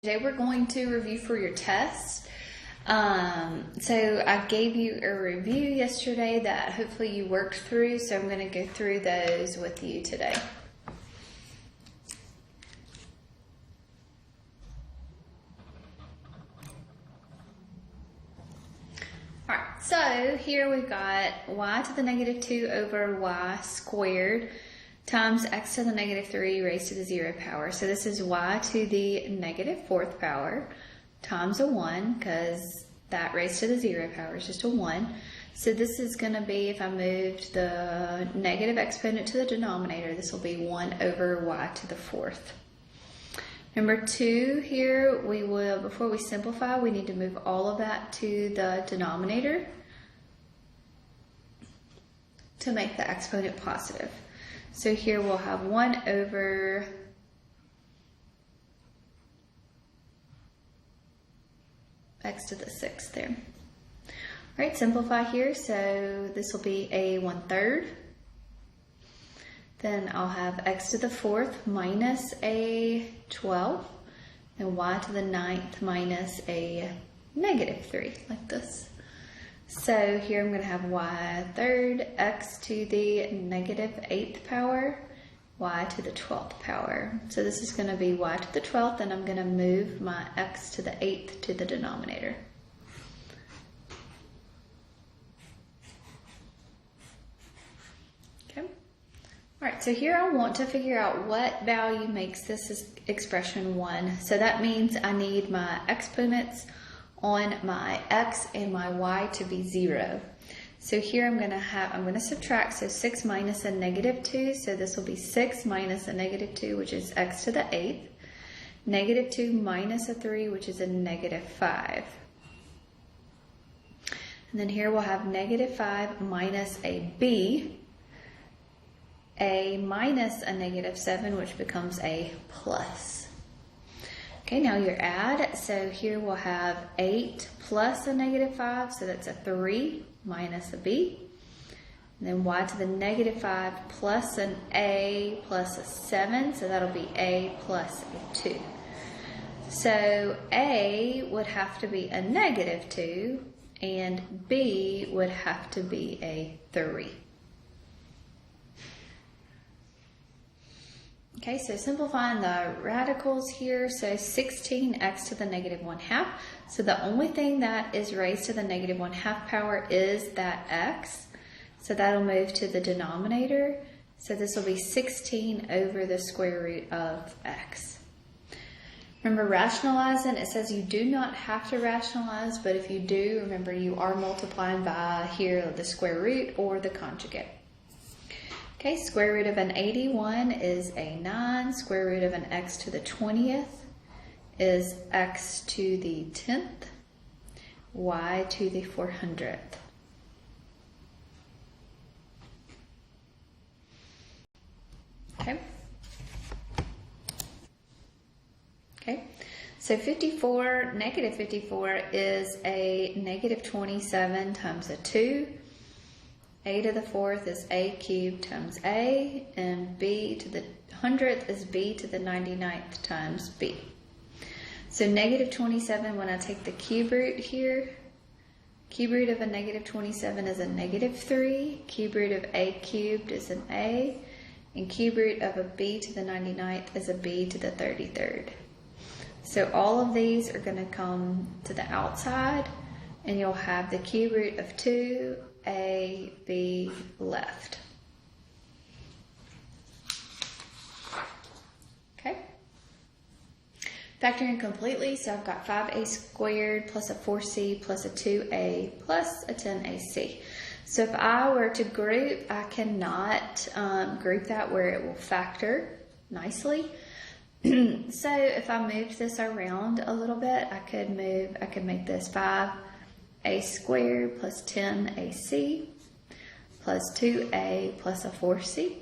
Today we're going to review for your test. So I gave you a review yesterday that hopefully you worked through, so I'm going to go through those with you today. Alright, so here we've got y to the negative 2 over y squared times x to the negative 3 raised to the 0 power. So this is y to the negative 4th power times a 1, because that raised to the 0 power is just a 1. So this is going to be, if I moved the negative exponent to the denominator, this will be 1 over y to the 4th. Number 2 here, we will, before we simplify, we need to move all of that to the denominator to make the exponent positive. So here we'll have 1 over x to the 6th there. All right, simplify here. So this will be a 1/3. Then I'll have x to the 4th minus a 12, and y to the 9th minus a negative 3, like this. So here I'm going to have y/3, x to the negative 8th power, y to the 12th power. So this is going to be y to the 12th, and I'm going to move my x to the 8th to the denominator. Okay. Alright, so here I want to figure out what value makes this expression 1. So that means I need my exponents on my x and my y to be 0. So here I'm going to subtract, so 6 minus a negative 2, so this will be 6 minus a negative 2, which is x to the 8th, negative 2 minus a 3, which is a negative 5. And then here we'll have negative 5 minus a minus a negative 7, which becomes a plus. Okay, now your add, so here we'll have 8 plus a negative 5, so that's a 3 minus a b. And then y to the negative 5 plus an a plus a 7, so that'll be a plus a 2. So a would have to be a negative 2, and b would have to be a 3. Okay, so simplifying the radicals here, so 16x to the negative 1/2. So the only thing that is raised to the negative 1/2 power is that x. So that'll move to the denominator. So this will be 16 over the square root of x. Remember, rationalizing, it says you do not have to rationalize, but if you do, remember you are multiplying by here the square root or the conjugate. Okay, square root of an 81 is a 9. Square root of an x to the 20th is x to the 10th, y to the 400th. Okay. Okay, so 54, negative 54 is a negative 27 times a 2. A to the 4th is a cubed times a, and b to the 100th is b to the 99th times b. So negative 27, when I take the cube root here, cube root of a negative 27 is a negative 3, cube root of a cubed is an a, and cube root of a b to the 99th is a b to the 33rd. So all of these are going to come to the outside, and you'll have the cube root of 2, a, b left. Okay. Factoring completely, so I've got 5a squared plus a 4c plus a 2a plus a 10ac. So if I were to group, I cannot group that where it will factor nicely. So if I moved this around a little bit, I could make this 5a squared plus 10ac plus 2a plus a 4c.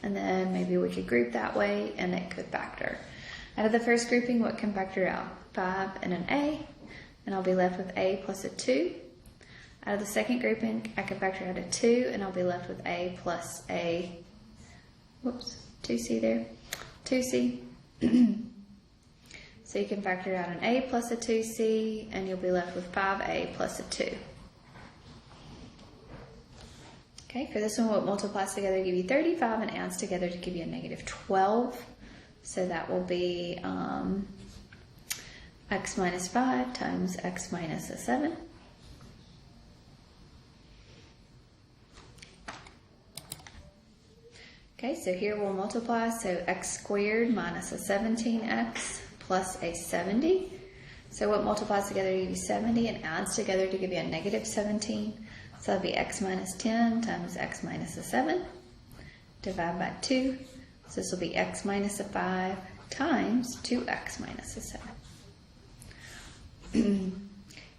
And then maybe we could group that way and it could factor. Out of the first grouping, what can factor out? 5 and an a, and I'll be left with a plus a 2. Out of the second grouping, I can factor out a 2, and I'll be left with a plus a, 2c there, 2c. So you can factor out an a plus a 2c, and you'll be left with 5a plus a 2. Okay, for this one, what multiplies together to give you 35 and adds together to give you a negative 12. So that will be x minus 5 times x minus a 7. Okay, so here we'll multiply, so x squared minus a 17x plus a 70. So what multiplies together to give you 70 and adds together to give you a negative 17. So that'll be x minus 10 times x minus a 7. Divide by 2. So this will be x minus a 5 times 2x minus a 7.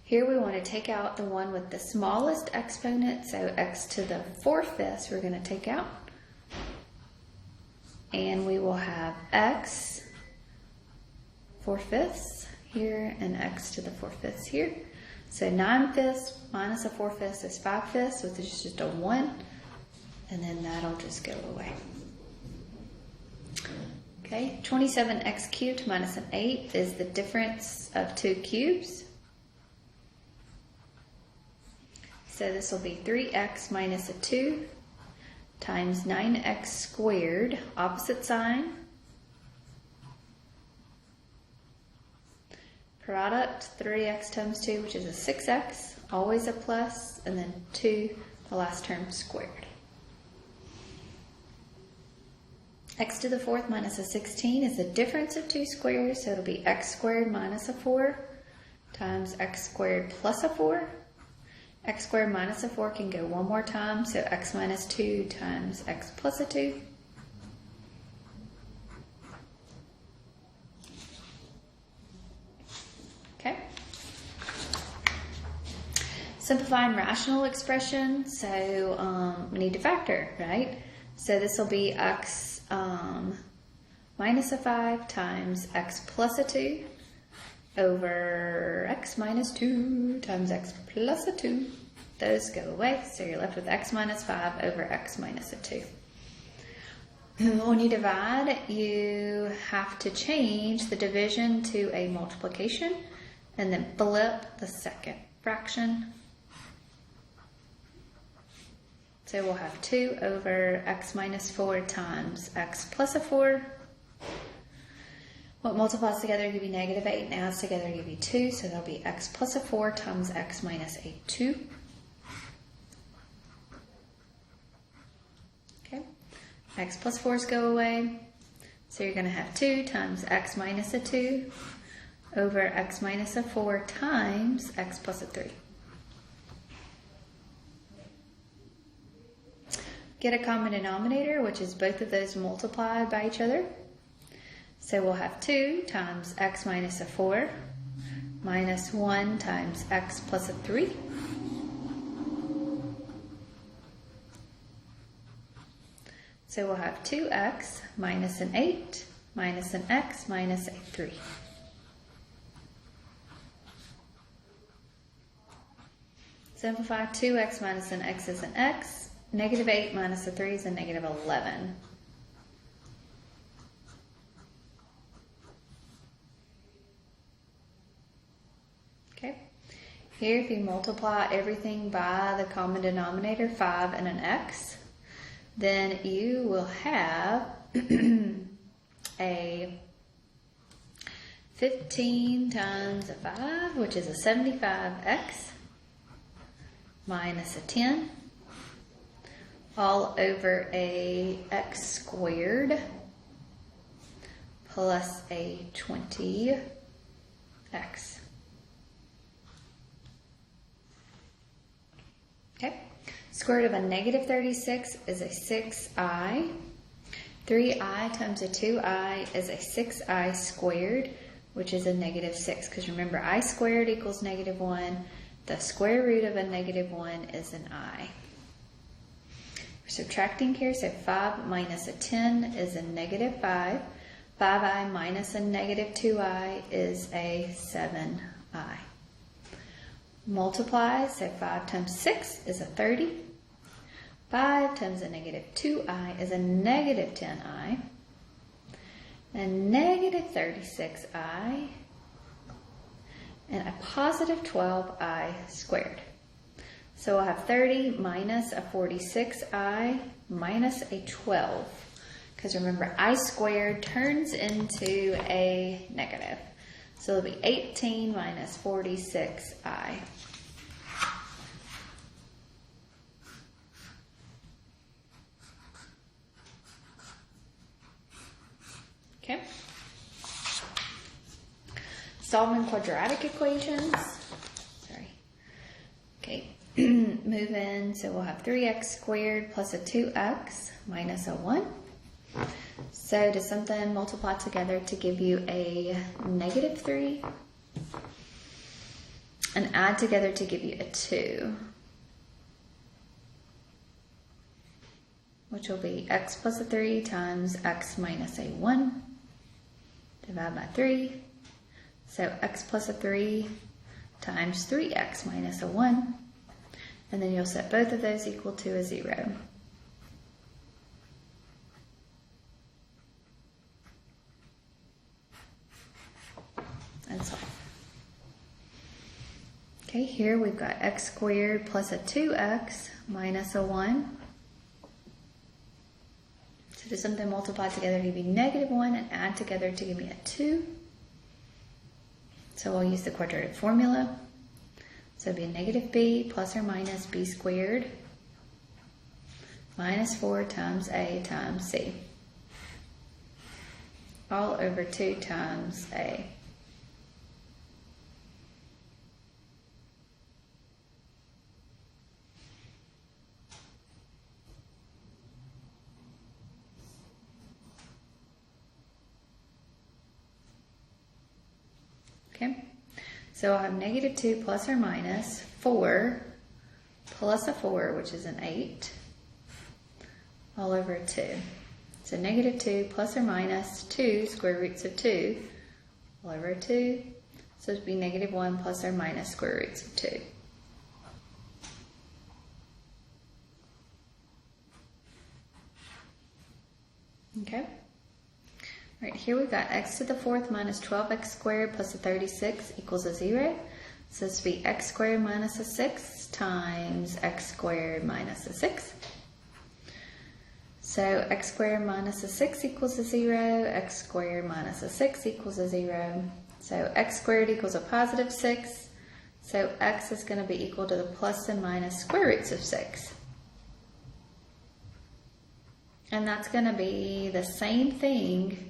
Here we want to take out the one with the smallest exponent, so x to the 4/5 we're going to take out. And we will have x 4/5 here and x to the 4/5 here. So 9/5 minus a 4/5 is 5/5, which is just a 1. And then that'll just go away. Okay, 27x cubed minus an 8 is the difference of two cubes. So this will be 3x minus a 2 times 9x squared, opposite sign. Product, 3x times 2, which is a 6x, always a plus, and then 2, the last term, squared. X to the 4th minus a 16 is the difference of two squares, so it'll be x squared minus a 4 times x squared plus a 4. X squared minus a 4 can go one more time, so x minus 2 times x plus a 2. Okay. Simplifying rational expression, so we need to factor, right? So this will be x minus a 5 times x plus a 2 over x minus 2 times x plus a 2. Those go away, so you're left with x minus 5 over x minus a 2. When you divide, you have to change the division to a multiplication and then flip the second fraction. So we'll have 2 over x minus 4 times x plus a 4. What multiplies together to give you negative 8 and adds together to give you 2, so that'll be x plus a 4 times x minus a 2. Okay, x plus 4's go away, so you're going to have 2 times x minus a 2 over x minus a 4 times x plus a 3. Get a common denominator, which is both of those multiplied by each other. So we'll have 2 times x minus a 4 minus 1 times x plus a 3. So we'll have 2x minus an 8 minus an x minus a 3. Simplify, 2x minus an x is an x. Negative 8 minus a 3 is a negative 11. Okay. Here, if you multiply everything by the common denominator, 5 and an x, then you will have a 15 times a 5, which is a 75x, minus a 10, all over a x squared plus a 20x. Okay, square root of a negative 36 is a 6i. 3i times a 2i is a 6i squared, which is a negative 6. Because remember, I squared equals negative 1. The square root of a negative 1 is an I. We're subtracting here, so 5 minus a 10 is a negative 5. 5i minus a negative 2i is a 7i. Multiply, so 5 times 6 is a 30. 5 times a negative 2i is a negative 10i. And negative 36i and a positive 12i squared. So we'll have 30 minus a 46i minus a 12. Because remember, I squared turns into a negative. So it'll be 18 minus 46i. Okay. Solving quadratic equations. Sorry. Okay. Move in. So we'll have 3x squared plus a 2x minus a 1. So does something multiply together to give you a negative 3? And add together to give you a 2. Which will be x plus a 3 times x minus a 1. Divide by 3. So x plus a 3 times 3x minus a 1. And then you'll set both of those equal to a 0. And solve. Okay, here we've got x squared plus a 2x minus a 1. So does something multiply together to give you negative 1 and add together to give me a 2? So we'll use the quadratic formula. So it'll be a negative b plus or minus b squared minus 4 times a times c. All over 2 times a. Okay, so I'll have negative 2 plus or minus 4 plus a 4, which is an 8, all over 2. So negative 2 plus or minus 2 square roots of 2, all over 2. So it'd be negative 1 plus or minus square roots of 2. Okay. Right here we've got x to the 4th minus 12x squared plus a 36 equals a 0. So this would be x squared minus a 6 times x squared minus a 6. So x squared minus a 6 equals a 0. X squared minus a 6 equals a 0. So x squared equals a positive 6. So x is going to be equal to the plus and minus square roots of 6. And that's going to be the same thing.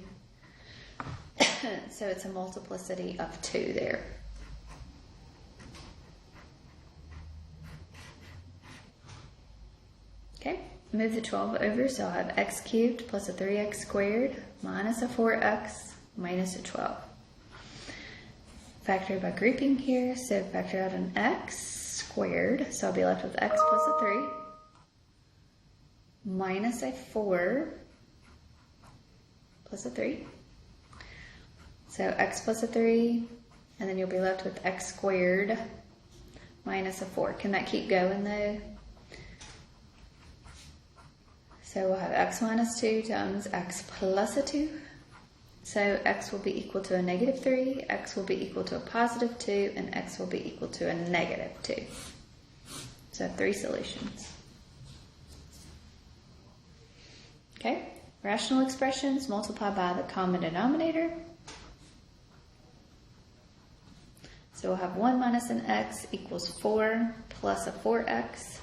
So it's a multiplicity of 2 there. Okay, move the 12 over, so I'll have x cubed plus a 3x squared minus a 4x minus a 12. Factor by grouping here, so factor out an x squared, so I'll be left with x plus a 3 minus a 4 plus a 3. So x plus a 3, and then you'll be left with x squared minus a 4. Can that keep going though? So we'll have x minus 2 times x plus a 2. So x will be equal to a negative 3, x will be equal to a positive 2, and x will be equal to a negative 2. So 3 solutions. Okay, rational expressions multiply by the common denominator. So we'll have 1 minus an x equals 4 plus a 4x.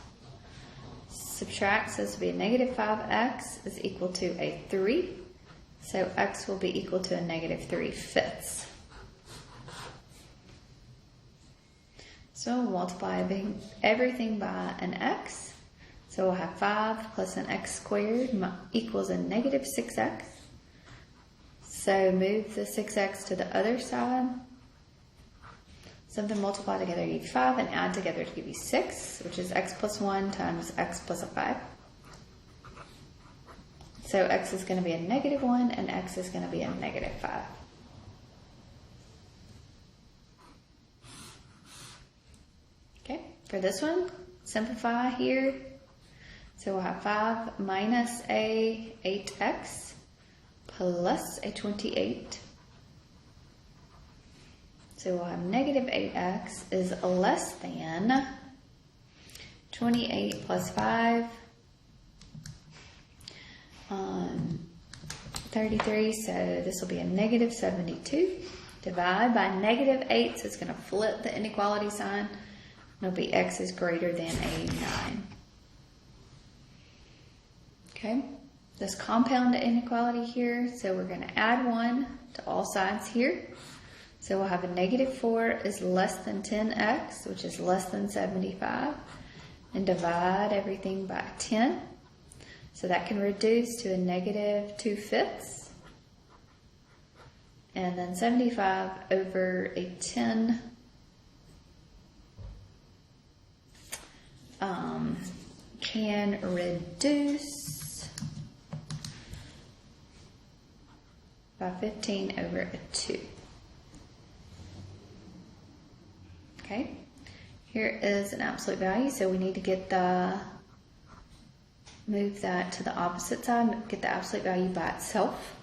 Subtract, so this will be a negative 5x is equal to a 3. So x will be equal to a negative 3/5. So we'll multiply everything by an x. So we'll have 5 plus an x squared equals a negative 6x. So move the 6x to the other side. Something multiply together to give you 5 and add together to give you 6, which is x plus 1 times x plus a 5. So x is going to be a negative 1 and x is going to be a negative 5. Okay, for this one, simplify here. So we'll have 5 minus a 8x plus a 28. So we'll have negative 8x is less than 28 plus 5, 33, so this will be a negative 72. Divide by negative 8, so it's going to flip the inequality sign. It'll be x is greater than 89. Okay, let's compound the inequality here. So we're going to add 1 to all sides here. So we'll have a negative 4 is less than 10x, which is less than 75. And divide everything by 10. So that can reduce to a negative 2/5. And then 75 over a 10 can reduce by 15 over a 2. Okay, here is an absolute value, so we need to get move that to the opposite side, get the absolute value by itself.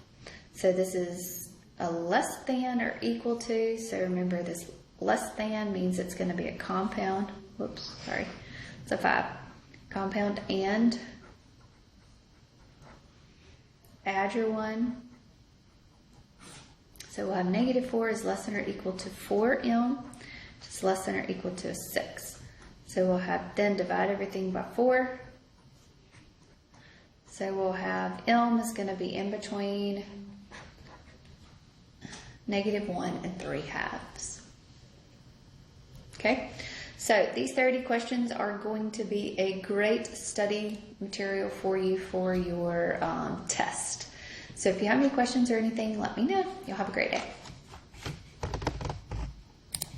So this is a less than or equal to, so remember this less than means it's going to be a compound. Whoops, sorry, it's a 5. Compound and add your 1. So we'll have negative 4 is less than or equal to 4m, which is less than or equal to a 6. So we'll have then divide everything by 4. So we'll have m is going to be in between negative 1 and 3/2. Okay, so these 30 questions are going to be a great study material for you for your test. So if you have any questions or anything, let me know. You'll have a great day.